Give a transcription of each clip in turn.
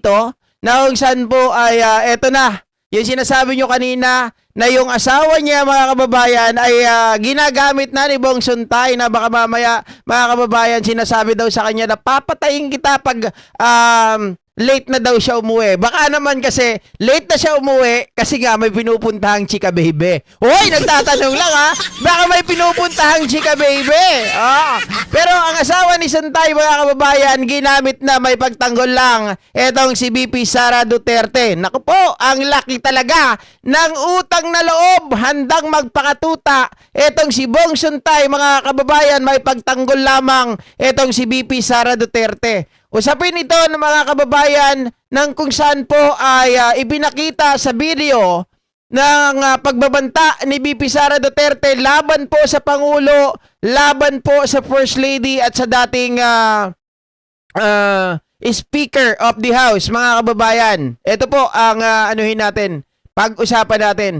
to na kung saan po ay eto na, yung sinasabi nyo kanina na yung asawa niya mga kababayan ay ginagamit na ni Bong Suntay na baka mamaya mga kababayan sinasabi daw sa kanya na papatayin kita pag late na daw siya umuwi. Baka naman kasi late na siya umuwi kasi nga may pinupuntahang chika baby. Hoy, nagtatanong lang ha. Baka may pinupuntahang chika baby. Pero ang asawa ni Suntay mga kababayan ginamit na may pagtanggol lang etong si BP Sara Duterte. Naku po, ang laki talaga ng utang na loob. Handang magpakatuta etong si Bong Suntay mga kababayan, may pagtanggol lamang etong si BP Sara Duterte. Usapin ito ng mga kababayan ng kung saan po ay ipinakita sa video ng pagbabanta ni BP Sara Duterte laban po sa Pangulo, laban po sa First Lady at sa dating Speaker of the House, mga kababayan. Ito po ang anuhin natin, pag-usapan natin.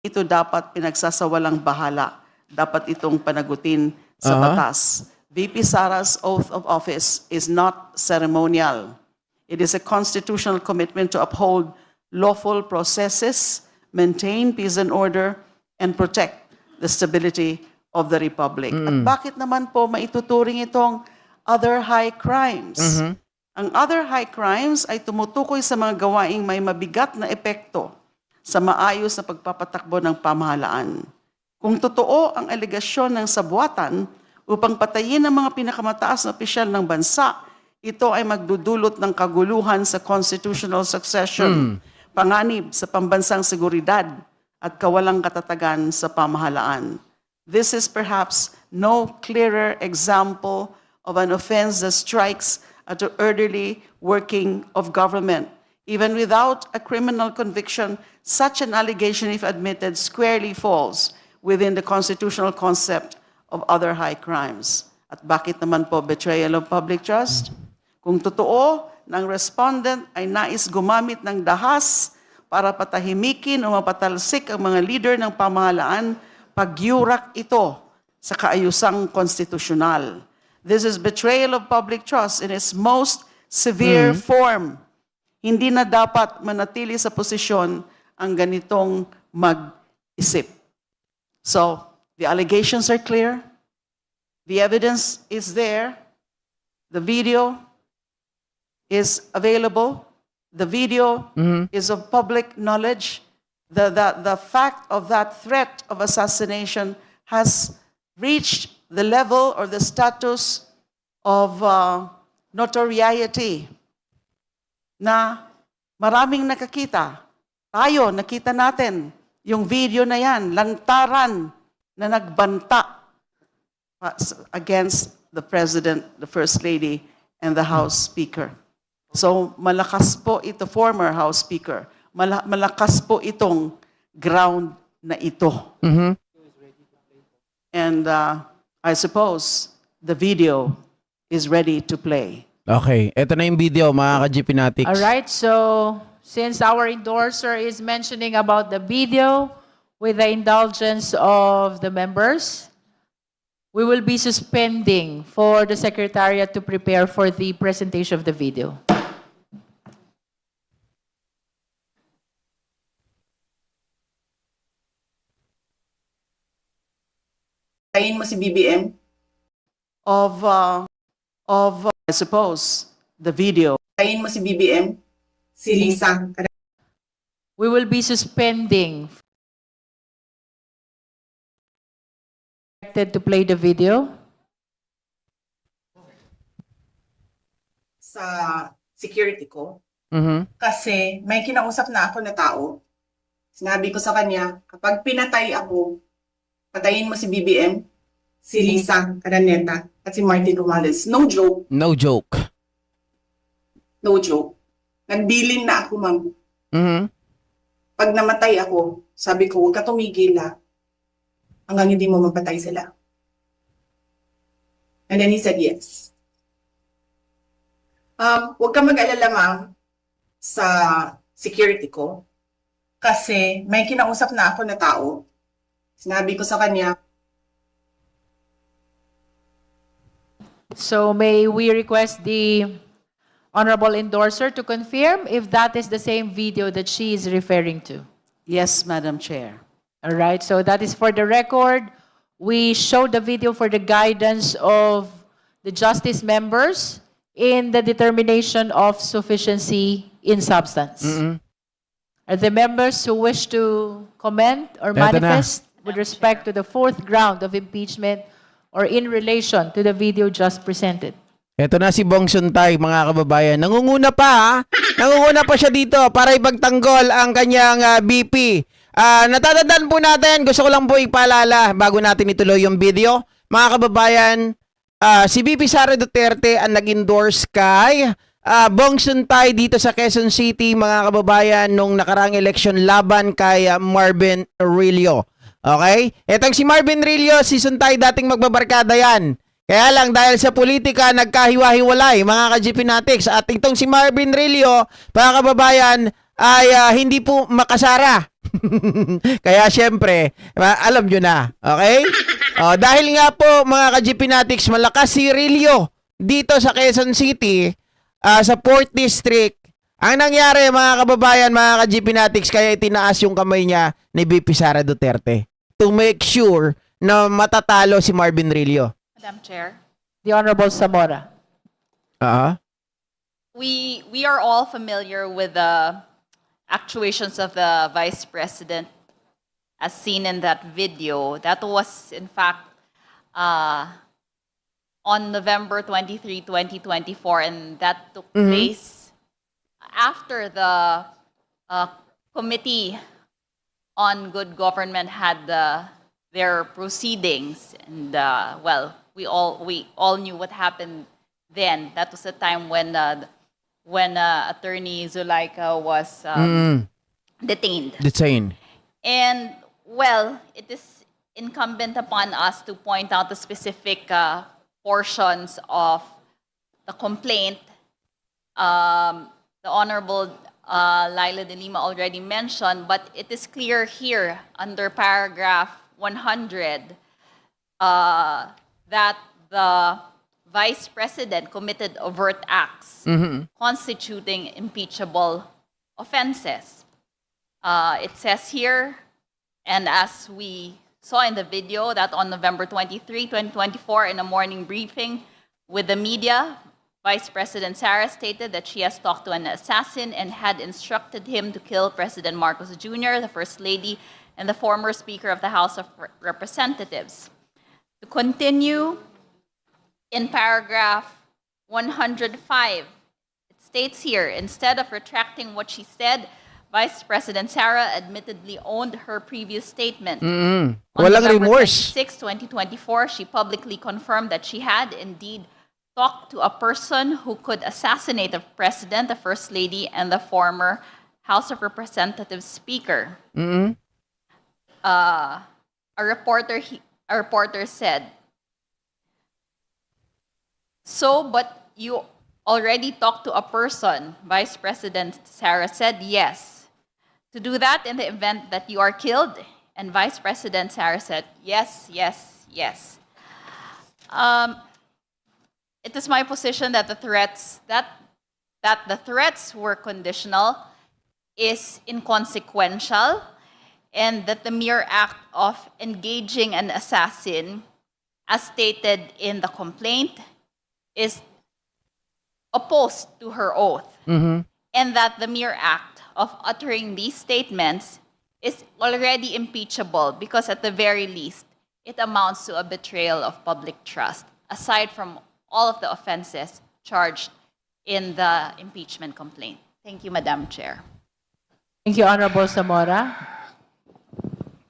Ito dapat pinagsasawalang bahala. Dapat itong panagutin sa batas. VP Sara's oath of office is not ceremonial. It is a constitutional commitment to uphold lawful processes, maintain peace and order, and protect the stability of the Republic. At bakit naman po maituturing itong other high crimes? Ang other high crimes ay tumutukoy sa mga gawaing may mabigat na epekto sa maayos na pagpapatakbo ng pamahalaan. Kung totoo ang alegasyon ng sabuatan upang patayin ang mga pinakamataas na opisyal ng bansa, ito ay magdudulot ng kaguluhan sa constitutional succession, panganib sa pambansang seguridad at kawalang katatagan sa pamahalaan. This is perhaps no clearer example of an offense that strikes at the orderly working of government. Even without a criminal conviction, such an allegation, if admitted, squarely falls within the constitutional concept of other high crimes. At bakit naman po betrayal of public trust? Kung totoo ng respondent ay nais gumamit ng dahas para patahimikin o mapatalsik ang mga leader ng pamahalaan, pagyurak ito sa kaayusang konstitusyonal. This is betrayal of public trust in its most severe form. Hindi na dapat manatili sa posisyon ang ganitong mag-isip. So, the allegations are clear. The evidence is there. The video is available. The video is of public knowledge. The fact of that threat of assassination has reached the level or the status of notoriety na maraming nakakita. Tayo, nakita natin yung video na yan, lantaran na nagbanta against the President, the First Lady, and the House Speaker. So malakas po ito, former House Speaker, malakas po itong ground na ito. And I suppose the video is ready to play. Okay, eto na yung video mga ka-GPnatics. All right, so since our endorser is mentioning about the video, with the indulgence of the members, we will be suspending for the Secretariat to prepare for the presentation of the video. Tayin mo si BBM of I suppose the video. Tayin mo si BBM, si Lisa. We will be suspending to play the video. Sa security ko. Kasi may kinausap na ako na tao. Sinabi ko sa kanya, kapag pinatay ako, patayin mo si BBM, si Lisa Caraneta, at si Martin Romales. No joke. No joke. No joke. Nagbilin na ako, ma'am. Pag namatay ako, sabi ko, huwag ka tumigil hanggang hindi mo mapatay sila. And then he said yes. Huwag ka mag-alala, ma'am, sa security ko. Kasi may kinausap na ako na tao. Sinabi ko sa kanya, So may we request the honorable endorser to confirm if that is the same video that she is referring to. Yes, Madam Chair. All right, so that is for the record. We showed the video for the guidance of the justice members in the determination of sufficiency in substance. Are the members who wish to comment or Eto na. manifest with respect to the fourth ground of impeachment or in relation to the video just presented? Ito na si Bong Suntay, mga kababayan. Nangunguna pa, ha? Nangunguna pa siya dito para ipagtanggol ang kanyang BP. Natatandaan po natin, gusto ko lang po ipaalala bago natin ituloy yung video. Mga kababayan, si BP Sara Duterte ang nag-endorse kay Bong Suntay dito sa Quezon City, mga kababayan, nung nakaraang election laban kay Marvin Rillo. Okay? Etong si Marvin Rillo, si Suntay dating magbabarkada yan. Kaya lang dahil sa politika nagkahiwa-hiwalay, mga ka-GPnatics, at itong si Marvin Rillo, mga kababayan, ay hindi po makasara. Kaya syempre, alam nyo na. Okay? Dahil nga po, mga ka-GPnatics, malakas si Rillo dito sa Quezon City, sa 4th District. Ang nangyari, mga kababayan, mga ka-GPnatics, kaya itinaas yung kamay niya ni BP Sara Duterte to make sure na matatalo si Marvin Rillo. Madam Chair, The Honorable Zamora. we are all familiar with the actuations of the Vice President as seen in that video. That was, in fact, on November 23, 2024, and that took place after the Committee on Good Government had their proceedings, and well, we all knew what happened then. That was the time when Attorney Zulaika was detained. Detain. And well, it is incumbent upon us to point out the specific portions of the complaint. The Honorable Laila de Lima already mentioned, but it is clear here under paragraph 100 that the Vice President committed overt acts constituting impeachable offenses. It says here, and as we saw in the video, that on November 23, 2024, in a morning briefing with the media, Vice President Sara stated that she has talked to an assassin and had instructed him to kill President Marcos Jr., the First Lady, and the former Speaker of the House of Representatives. To continue, in paragraph 105, it states here, instead of retracting what she said, Vice President Sara admittedly owned her previous statement. On Walang November remorse. 26, 2024, she publicly confirmed that she had indeed talked to a person who could assassinate the President, the First Lady, and the former House of Representatives Speaker. A reporter said, "So, but you already talked to a person," Vice President Sara said, "Yes. To do that in the event that you are killed?" And Vice President Sara said, "Yes, yes, yes." It is my position that the threats were conditional, is inconsequential, and that the mere act of engaging an assassin, as stated in the complaint, is opposed to her oath, and that the mere act of uttering these statements is already impeachable because at the very least, it amounts to a betrayal of public trust, aside from all of the offenses charged in the impeachment complaint. Thank you, Madam Chair. Thank you, Honorable Zamora.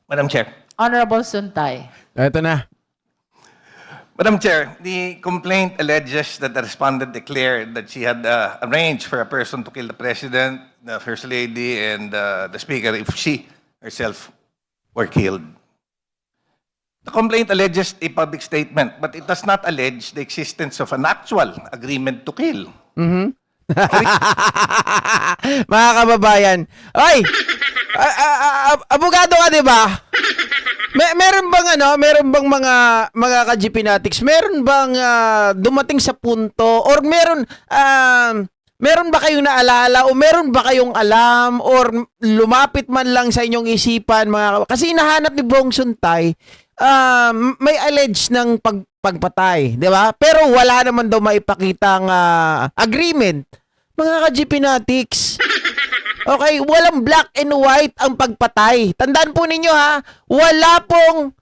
Madam Chair. Honorable Suntay. Ito na. Madam Chair, the complaint alleges that the respondent declared that she had arranged for a person to kill the President, the First Lady, and the Speaker if she herself were killed. The complaint alleges a public statement, but it does not allege the existence of an actual agreement to kill. Mga kababayan. Oy! Abogado ka, di ba? meron bang mga ka-GPnatics, meron bang dumating sa punto or meron ba kayong naalala o meron ba kayong alam or lumapit man lang sa inyong isipan kasi hinahanap ni Bong Suntay may allege ng pagpatay, di ba? Pero wala naman daw maipakitang agreement. Mga ka-GPnatics. Okay, walang black and white ang pagpatay. Tandaan po ninyo ha, wala pong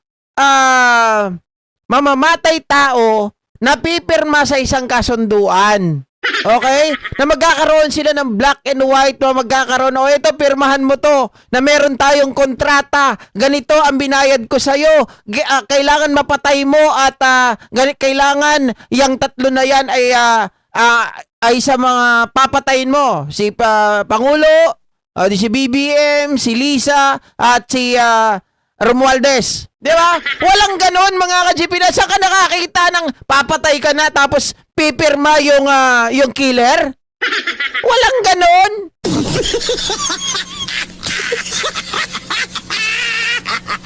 mamamatay tao na pipirma sa isang kasunduan. Okay? Na magkakaroon sila ng black and white, na magkakaroon, ito, pirmahan mo to, na meron tayong kontrata, ganito ang binayad ko sa'yo, kailangan mapatay mo at kailangan yung tatlo na yan ay sa mga papatayin mo. Si Pangulo, si BBM, si Lisa, at si Romualdez. Di ba? Walang ganon mga ka-GP na. Saan ka nakakita ng papatay ka na tapos pipirma yung killer? Walang ganon.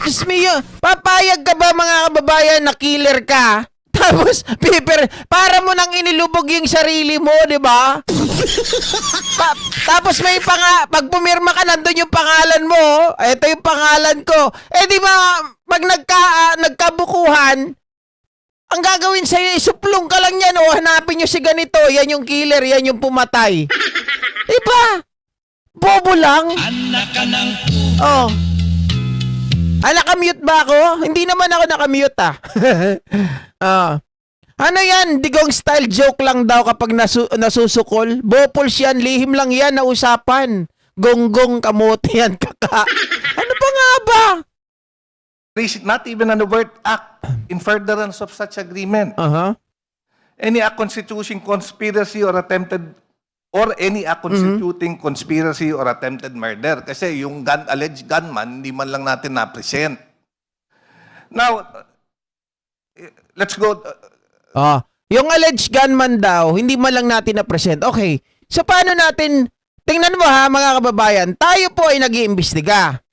Diyos mio, papayag ka ba mga kababayan na killer ka? Tapos, para mo nang inilubog yung sarili mo, di ba? Tapos may pag pumirma ka, nandun yung pangalan mo. Ito yung pangalan ko. Di ba, pag nagkabukuhan, ang gagawin sa'yo, isuplong ka lang yan, hanapin nyo si ganito, yan yung killer, yan yung pumatay. Di ba? Bobo lang. Oh. Nakamute ba ako? Hindi naman ako nakamute Ano yan? Digong style joke lang daw kapag nasusukol. Bopols yan, lihim lang yan na usapan. Gonggong kamote yan, kaka. Ano pa nga ba? Not even an overt act in furtherance of such agreement. Any act constituting conspiracy or any act constituting conspiracy or attempted murder. Kasi yung alleged gunman, hindi man lang natin na-present. Now, let's go. Yung alleged gunman daw, hindi man lang natin na-present. Okay. So, paano natin, tingnan mo ha, mga kababayan, tayo po ay nag-iimbestiga.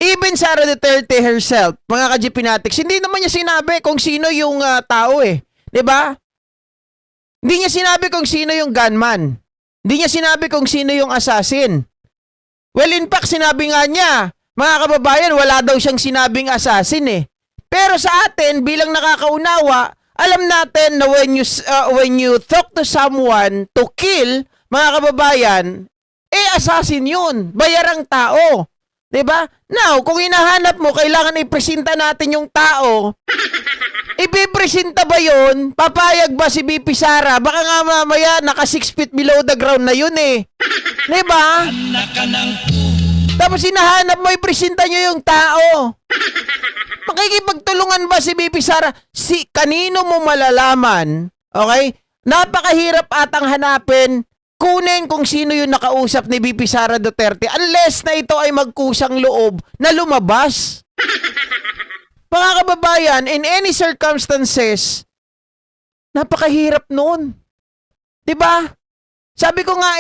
Even Sara Duterte herself, mga ka-GPnatics, hindi naman niya sinabi kung sino yung tao eh. 'Di ba? Hindi niya sinabi kung sino yung gunman. Hindi niya sinabi kung sino yung assassin. Well, in fact, sinabi nga niya, mga kababayan, wala daw siyang sinabing assassin eh. Pero sa atin, bilang nakakaunawa, alam natin na when you talk to someone to kill, mga kababayan, assassin yun. Bayarang tao. 'Di ba? Now, kung hinahanap mo, kailangan ipresenta natin yung tao. Ipipresenta ba yun? Papayag ba si BP Sara? Baka nga mamaya naka 6 feet below the ground na yun eh. 'Di ba? Tapos hinahanap mo, ipresenta nyo yung tao. Makikipagtulungan ba si BP Sara? Kanino mo malalaman? Okay? Napakahirap atang hanapin, kunin kung sino yung nakausap ni BP Sara Duterte unless na ito ay magkusang loob na lumabas. Mga kababayan, in any circumstances, napakahirap nun. 'Di ba? Sabi ko nga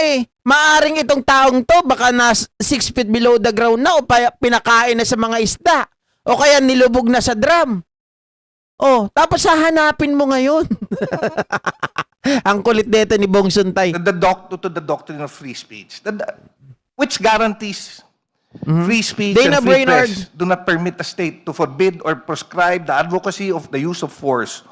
maaring itong taong to baka na 6 feet below the ground na o pinakain na sa mga isda o kaya nilubog na sa drum. Tapos hahanapin mo ngayon. Ang kulit nito ni Bong Suntay. To the doctrine of free speech, which guarantees free speech Dana and free Brainerd. press do not permit the state to forbid or prescribe the advocacy of the use of force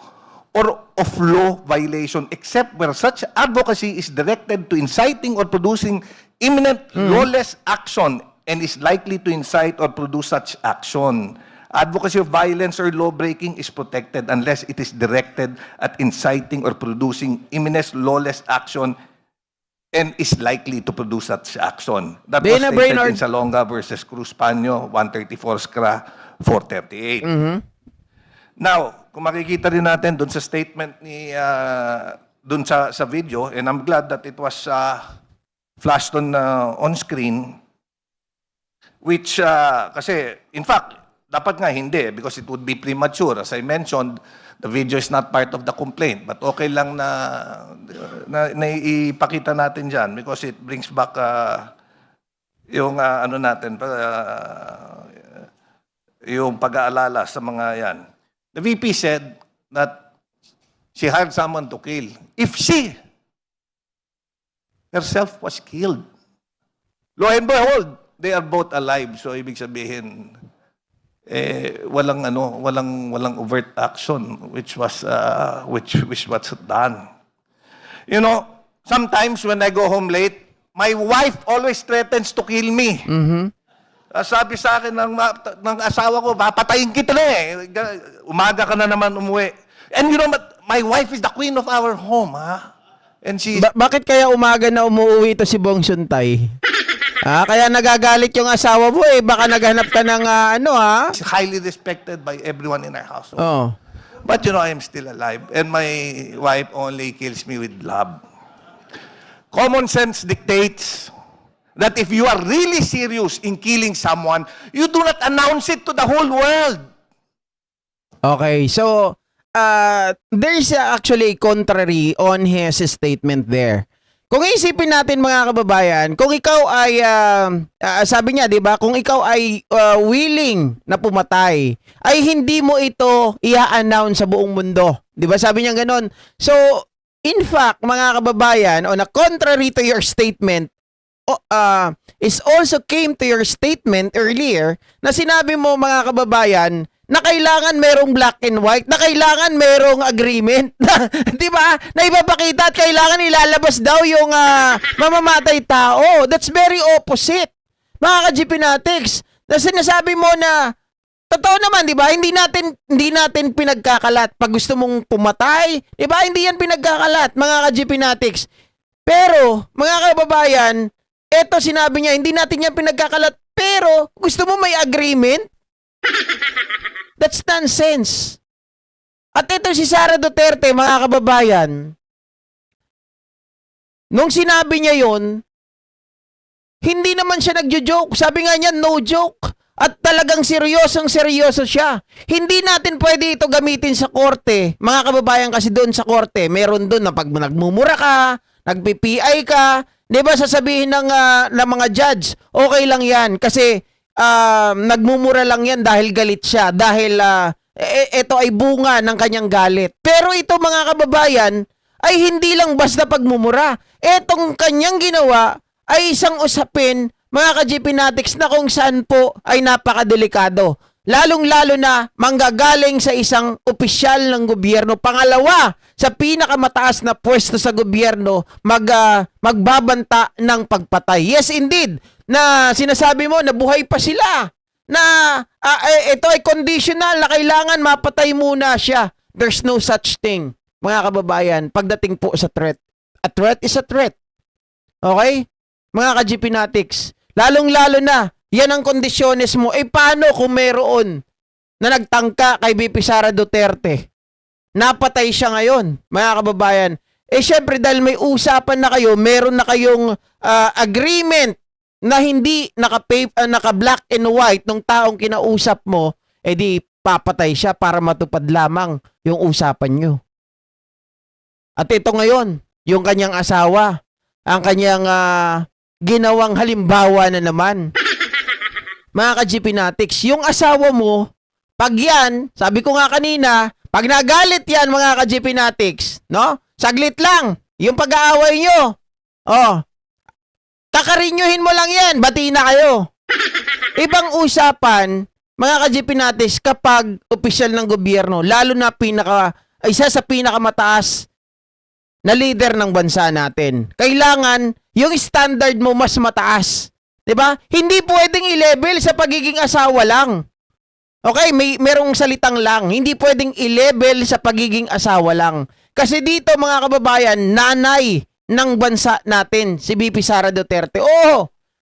or of law violation except where such advocacy is directed to inciting or producing imminent lawless action and is likely to incite or produce such action. Advocacy of violence or law-breaking is protected unless it is directed at inciting or producing imminent lawless action and is likely to produce such action. That was Dana stated Brainerd. in Salonga versus Cruz Panyo, 134 SCRA 438. Now, kung makikita rin natin doon sa statement ni doon sa video, and I'm glad that it was flashed on screen, which kasi in fact dapat nga hindi because it would be premature. As I mentioned, the video is not part of the complaint, but okay lang na ipakita natin dyan because it brings back yung ano natin, yung pag-aalala sa mga yan. The VP said that she hired someone to kill. If she herself was killed, lo and behold, they are both alive. So ibig sabihin, walang overt action which was done. You know, sometimes when I go home late, my wife always threatens to kill me. Sabi sa akin ng asawa ko, papatayin kita na eh. Umaga ka na naman umuwi. And you know, my wife is the queen of our home, ha? And she Bakit kaya umaga na umuwi ito si Bong Suntay? Kaya nagagalit yung asawa mo eh. Baka naghanap ka ng is highly respected by everyone in our household. Oh. But you know, I am still alive. And my wife only kills me with love. Common sense dictates that if you are really serious in killing someone, you do not announce it to the whole world. Okay, so there's actually contrary on his statement there. Kung isipin natin mga kababayan, kung ikaw ay sabi niya, 'di ba, kung ikaw ay willing na pumatay, ay hindi mo ito i-announce sa buong mundo. 'Di ba? Sabi niya ganoon. So, in fact, mga kababayan, on a contrary to your statement, is also came to your statement earlier na sinabi mo mga kababayan na kailangan merong black and white, na kailangan merong agreement, di ba? Na ipapakita at kailangan ilalabas daw yung mamamatay tao. That's very opposite. Mga ka-GP Natics, na sinasabi mo na totoo naman, di ba? Hindi natin pinagkakalat. Pag gusto mong pumatay, di ba? Hindi yan pinagkakalat, mga ka-GP Natics. Pero, mga kababayan, eto sinabi niya, hindi natin yan pinagkakalat, pero gusto mo may agreement? That's nonsense. At ito si Sara Duterte, mga kababayan, nung sinabi niya yon, hindi naman siya nagjo-joke. Sabi nga niya, no joke. At talagang seryoso siya. Hindi natin pwede ito gamitin sa korte. Mga kababayan, kasi doon sa korte, meron doon na pag nagmumura ka, nagpi-PI ka, di ba sasabihin ng mga judge, okay lang yan kasi nagmumura lang yan dahil galit siya, dahil ito ay bunga ng kanyang galit. Pero ito mga kababayan ay hindi lang basta pagmumura. Etong kanyang ginawa ay isang usapin, mga ka-GP Natics, na kung saan po ay napakadelikado. Lalong-lalo na manggagaling sa isang opisyal ng gobyerno. Pangalawa, sa pinakamataas na pwesto sa gobyerno, magbabanta ng pagpatay. Yes, indeed, na sinasabi mo na buhay pa sila. Na ito ay conditional na kailangan mapatay muna siya. There's no such thing, mga kababayan, pagdating po sa threat. A threat is a threat. Okay? Mga ka-GP Natics, lalong-lalo na, yan ang kondisyones mo. Paano kung meron na nagtangka kay VP Sara Duterte? Napatay siya ngayon, mga kababayan. Syempre, dahil may usapan na kayo, meron na kayong agreement na hindi naka-black and white ng taong kinausap mo, di papatay siya para matupad lamang yung usapan nyo. At ito ngayon, yung kanyang asawa, ang kanyang ginawang halimbawa na naman. Mga ka-GP Natics, yung asawa mo, pag yan, sabi ko nga kanina, pag nagalit yan mga ka-GP Natics, no? Saglit lang, yung pag-aaway nyo, kakarinyuhin mo lang yan, bati na kayo. Ibang usapan, mga ka-GP Natics, kapag opisyal ng gobyerno, lalo na isa sa pinakamataas na leader ng bansa natin, kailangan yung standard mo mas mataas. 'Di ba? Hindi pwedeng i-level sa pagiging asawa lang. Okay, merong salitang lang. Hindi pwedeng i-level sa pagiging asawa lang. Kasi dito mga kababayan, nanay ng bansa natin, si VP Sara Duterte.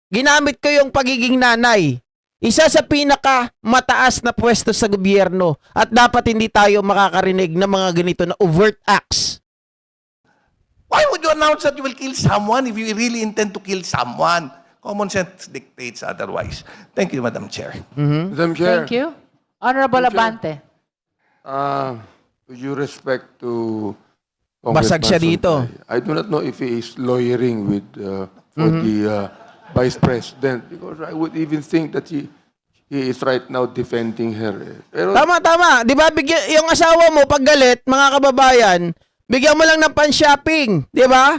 Ginamit ko yung pagiging nanay. Isa sa pinaka mataas na pwesto sa gobyerno at dapat hindi tayo makakarinig ng mga ganito na overt acts. Why would you announce that you will kill someone if you really intend to kill someone? Common sense dictates otherwise. Thank you, Madam Chair. Madam Chair. Thank you. Honorable Abante. With due respect to Basag siya Congressman dito. Suntay, I do not know if he is lawyering with for the Vice President, because I would even think that he is right now defending her. Pero, Tama, tama. Di ba, yung asawa mo, pag galit, mga kababayan, bigyan mo lang ng pan-shopping. Di ba?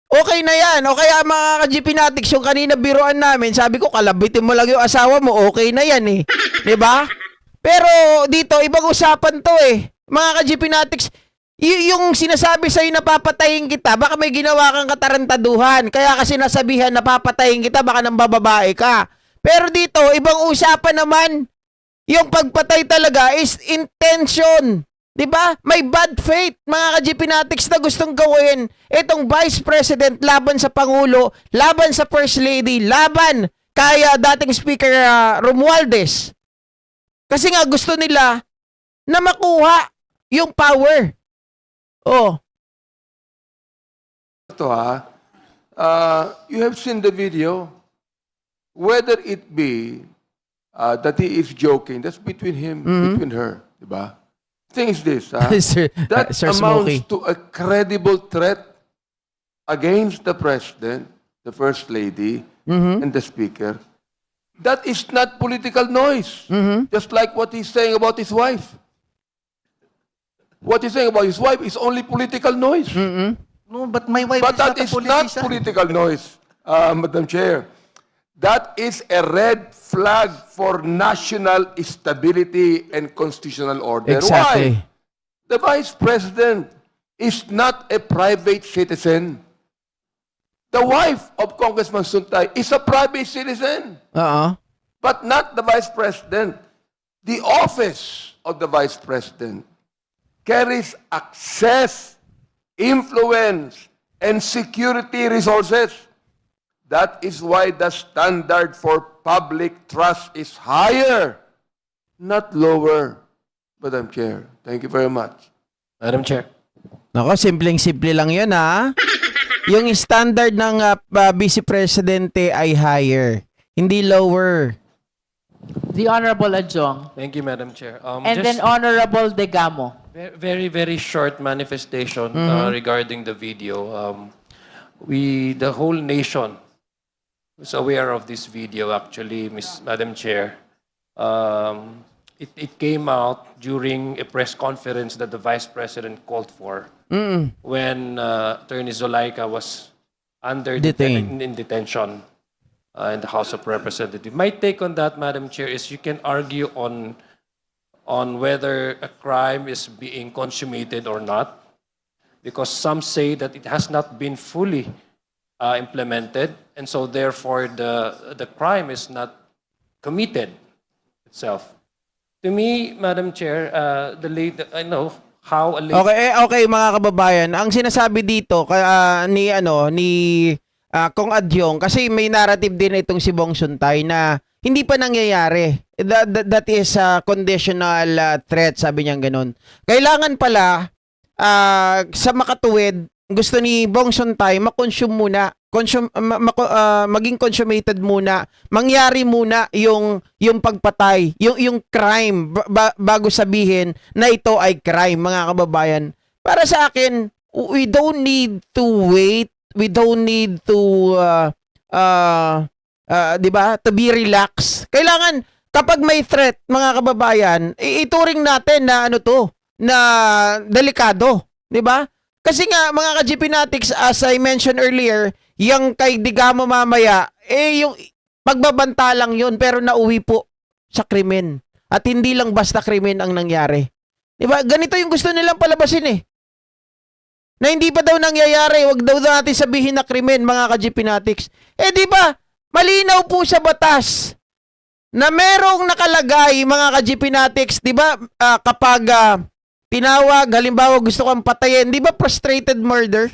Okay na yan. O kaya mga ka-GP Natics, yung kanina biruan namin, sabi ko, kalabitin mo lang yung asawa mo, okay na yan eh. Di ba? Pero dito, ibang usapan to eh. Mga ka-GP Natics, yung sinasabi sa'yo na papatayin kita, baka may ginawa kang katarantaduhan. Kaya kasi nasabihan na papatayin kita, baka nang bababae ka. Pero dito, ibang usapan naman. Yung pagpatay talaga is intention. 'Di ba? May bad faith, mga ka-GP Natics, na gustong gawin itong Vice President laban sa Pangulo, laban sa First Lady, laban kaya dating Speaker Romualdez. Kasi nga gusto nila na makuha yung power. Oh. ito you have seen the video. Whether it be that he is joking, that's between him, between her, di ba? Thing is this, Sir, that Sir amounts Smokey. to a credible threat against the president, the first lady, and the speaker. That is not political noise. Just like what he's saying about his wife. What he's saying about his wife is only political noise. No, but my wife But is that not a is not politician. political noise, Madam Chair. That is a red flag for national stability and constitutional order. Exactly. Why? The Vice President is not a private citizen. The wife of Congressman Suntay is a private citizen, Oo. but not the Vice President. The office of the Vice President carries access, influence, and security resources. That is why the standard for public trust is higher, not lower. Madam Chair, thank you very much. Madam Chair. Nako, simpleng-simple lang yun ha. Yung standard ng Vice Presidente ay higher, hindi lower. The Honorable Adjong. Thank you, Madam Chair. And then Honorable Degamo. Very, very short manifestation regarding the video. The whole nation was aware of this video, actually, Madam Chair. It came out during a press conference that the Vice President called for when Attorney Zulaika was under Detained. in detention in the House of Representatives. My take on that, Madam Chair, is you can argue on whether a crime is being consummated or not, because some say that it has not been fully implemented, and so therefore the crime is not committed itself. To me, Madam Chair, I know how a late Okay mga kababayan, ang sinasabi dito ni Kong Adyong, kasi may narrative din itong si Bong Suntay na hindi pa nangyayari. That is a conditional threat, sabi niya ganun. Kailangan pala sa makatuwid, gusto ni Bong Suntay ma-consume muna, maging consummated muna, mangyari muna yung pagpatay, yung crime bago sabihin na ito ay crime, mga kababayan. Para sa akin, we don't need to wait, we don't need to 'di ba, to be relaxed. Kailangan kapag may threat, mga kababayan, ituring natin na na delikado, 'di ba? Kasi nga, mga ka-GP Natics, as I mentioned earlier, yung kay Digamo mamaya, yung pagbabanta lang yun, pero nauwi po sa krimen. At hindi lang basta krimen ang nangyari. Diba? Ganito yung gusto nilang palabasin eh. Na hindi pa daw nangyayari, wag daw natin sabihin na krimen, mga ka-GP Natics. Diba? Malinaw po sa batas na merong nakalagay, mga ka-GP Natics, diba? Kapag tinawag, halimbawa gusto kang patayin, di ba frustrated murder?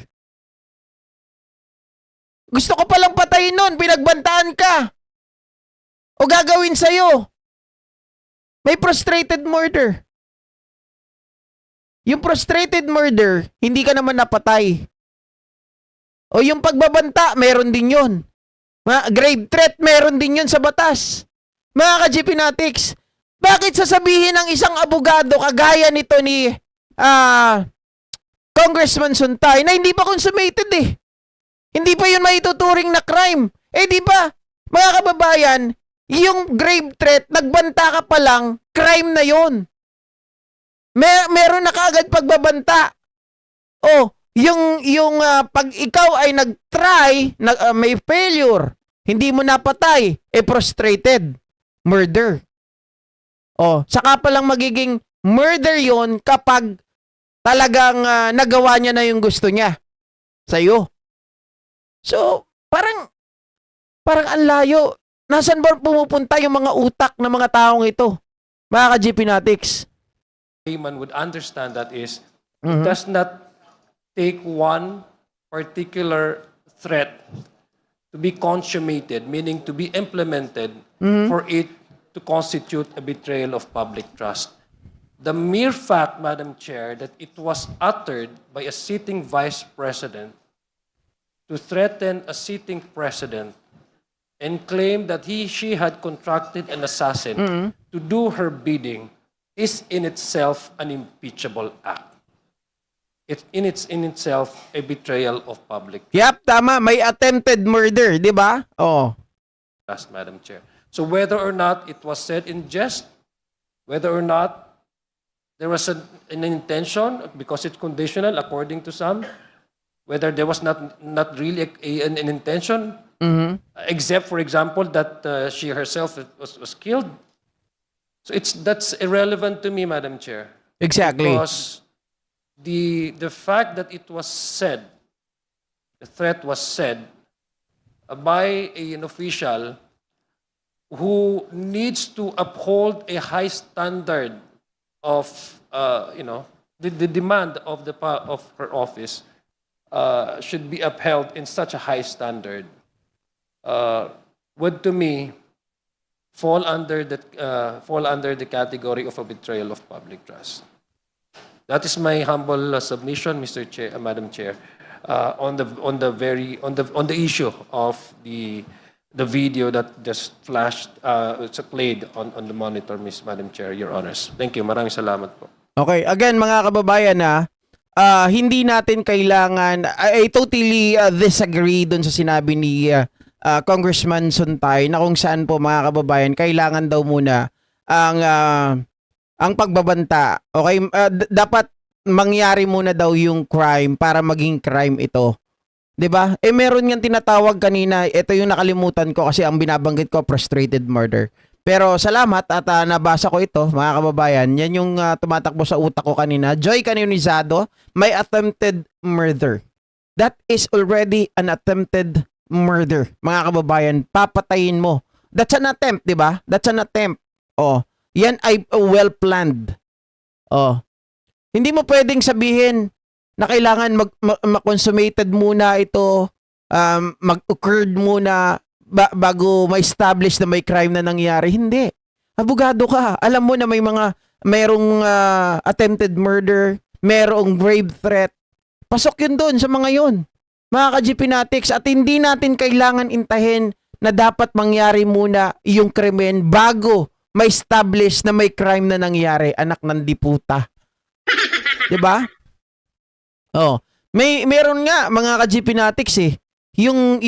Gusto ko palang patayin nun, pinagbantaan ka. O gagawin sa'yo. May frustrated murder. Yung frustrated murder, hindi ka naman napatay. O yung pagbabanta, meron din yun. Grave threat, meron din yun sa batas. Mga ka-GP Natics, bakit sasabihin ng isang abogado kagaya nito ni Congressman Suntay na hindi pa consummated eh? Hindi pa yun maituturing na crime. Di ba, mga kababayan, Yung grave threat, nagbanta ka pa lang, crime na yon. Meron na kaagad pagbabanta. Oh, pag ikaw ay nag-try, may failure, hindi mo napatay, frustrated. Murder. Oh, saka pa lang magiging murder yon kapag talagang nagawa niya na yung gusto niya sa'yo. So, parang ang layo. Nasaan ba pumupunta yung mga utak ng mga taong ito? Mga ka-GP Natics. layman would understand that is, it does not take one particular threat to be consummated, meaning to be implemented, for it to constitute a betrayal of public trust. The mere fact, Madam Chair, that it was uttered by a sitting vice president to threaten a sitting president and claim that she had contracted an assassin to do her bidding is in itself an impeachable act. It's in itself a betrayal of public Yap, tama. May attempted murder, di ba? Oh. trust, Madam Chair. So whether or not it was said in jest, whether or not there was an intention, because it's conditional according to some, whether there was not really an intention, except, for example, that she herself was killed. So that's irrelevant to me, Madam Chair. Exactly. Because the fact that it was said, the threat was said by an official who needs to uphold a high standard of, the demand of her office should be upheld in such a high standard, would to me fall under the category of a betrayal of public trust. That is my humble submission, Mr. Chair, Madam Chair, on the issue of the video that just flashed, played on the monitor, Madam Chair, Your Honors. Thank you. Maraming salamat po. Okay, again mga kababayan hindi natin kailangan, I totally disagree dun sa sinabi ni Congressman Suntay na kung saan po mga kababayan kailangan daw muna ang pagbabanta. Okay, dapat mangyari muna daw yung crime para maging crime ito. 'Di ba? Meron ngang tinatawag kanina, ito yung nakalimutan ko kasi ang binabanggit ko frustrated murder. Pero salamat at nabasa ko ito, mga kababayan. Yan yung tumatakbo sa utak ko kanina. Joy Canonizado, may attempted murder. That is already an attempted murder. Mga kababayan, papatayin mo. That's an attempt, 'di ba? That's an attempt. Oh, yan ay well planned. Oh. Hindi mo pwedeng sabihin na kailangan mag-consummated muna ito, mag-occurred muna bago ma-establish na may crime na nangyari. Hindi. Abogado ka. Alam mo na mayroong attempted murder, mayroong grave threat. Pasok yun doon sa mga yun. Mga ka-GP Natics, at hindi natin kailangan intahin na dapat mangyari muna yung krimen bago ma-establish na may crime na nangyari. Anak ng diputa. 'Di ba? Oh, meron nga mga ka-GP Natics yung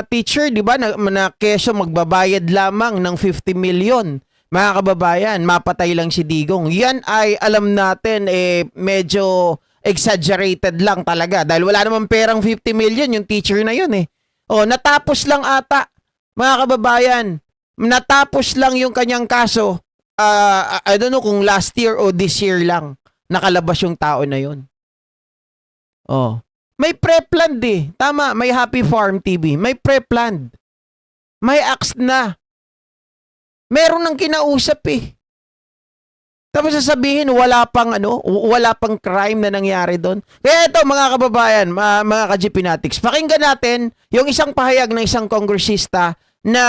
teacher, 'di ba, na keso magbabayad lamang ng 50 million. Mga kababayan, mapatay lang si Digong. Yan ay alam natin medyo exaggerated lang talaga dahil wala namang perang 50 million yung teacher na yun Oh, natapos lang ata. Mga kababayan, natapos lang yung kanyang kaso. I don't know kung last year o this year lang nakalabas yung tao na yun. Oh. May pre-planned Tama, may Happy Farm TV. May pre-planned. May axe na. Meron nang kinausap Tapos sasabihin wala pang crime na nangyari doon. Kaya ito mga kababayan, mga ka-GP Natics, pakinggan natin yung isang pahayag ng isang kongresista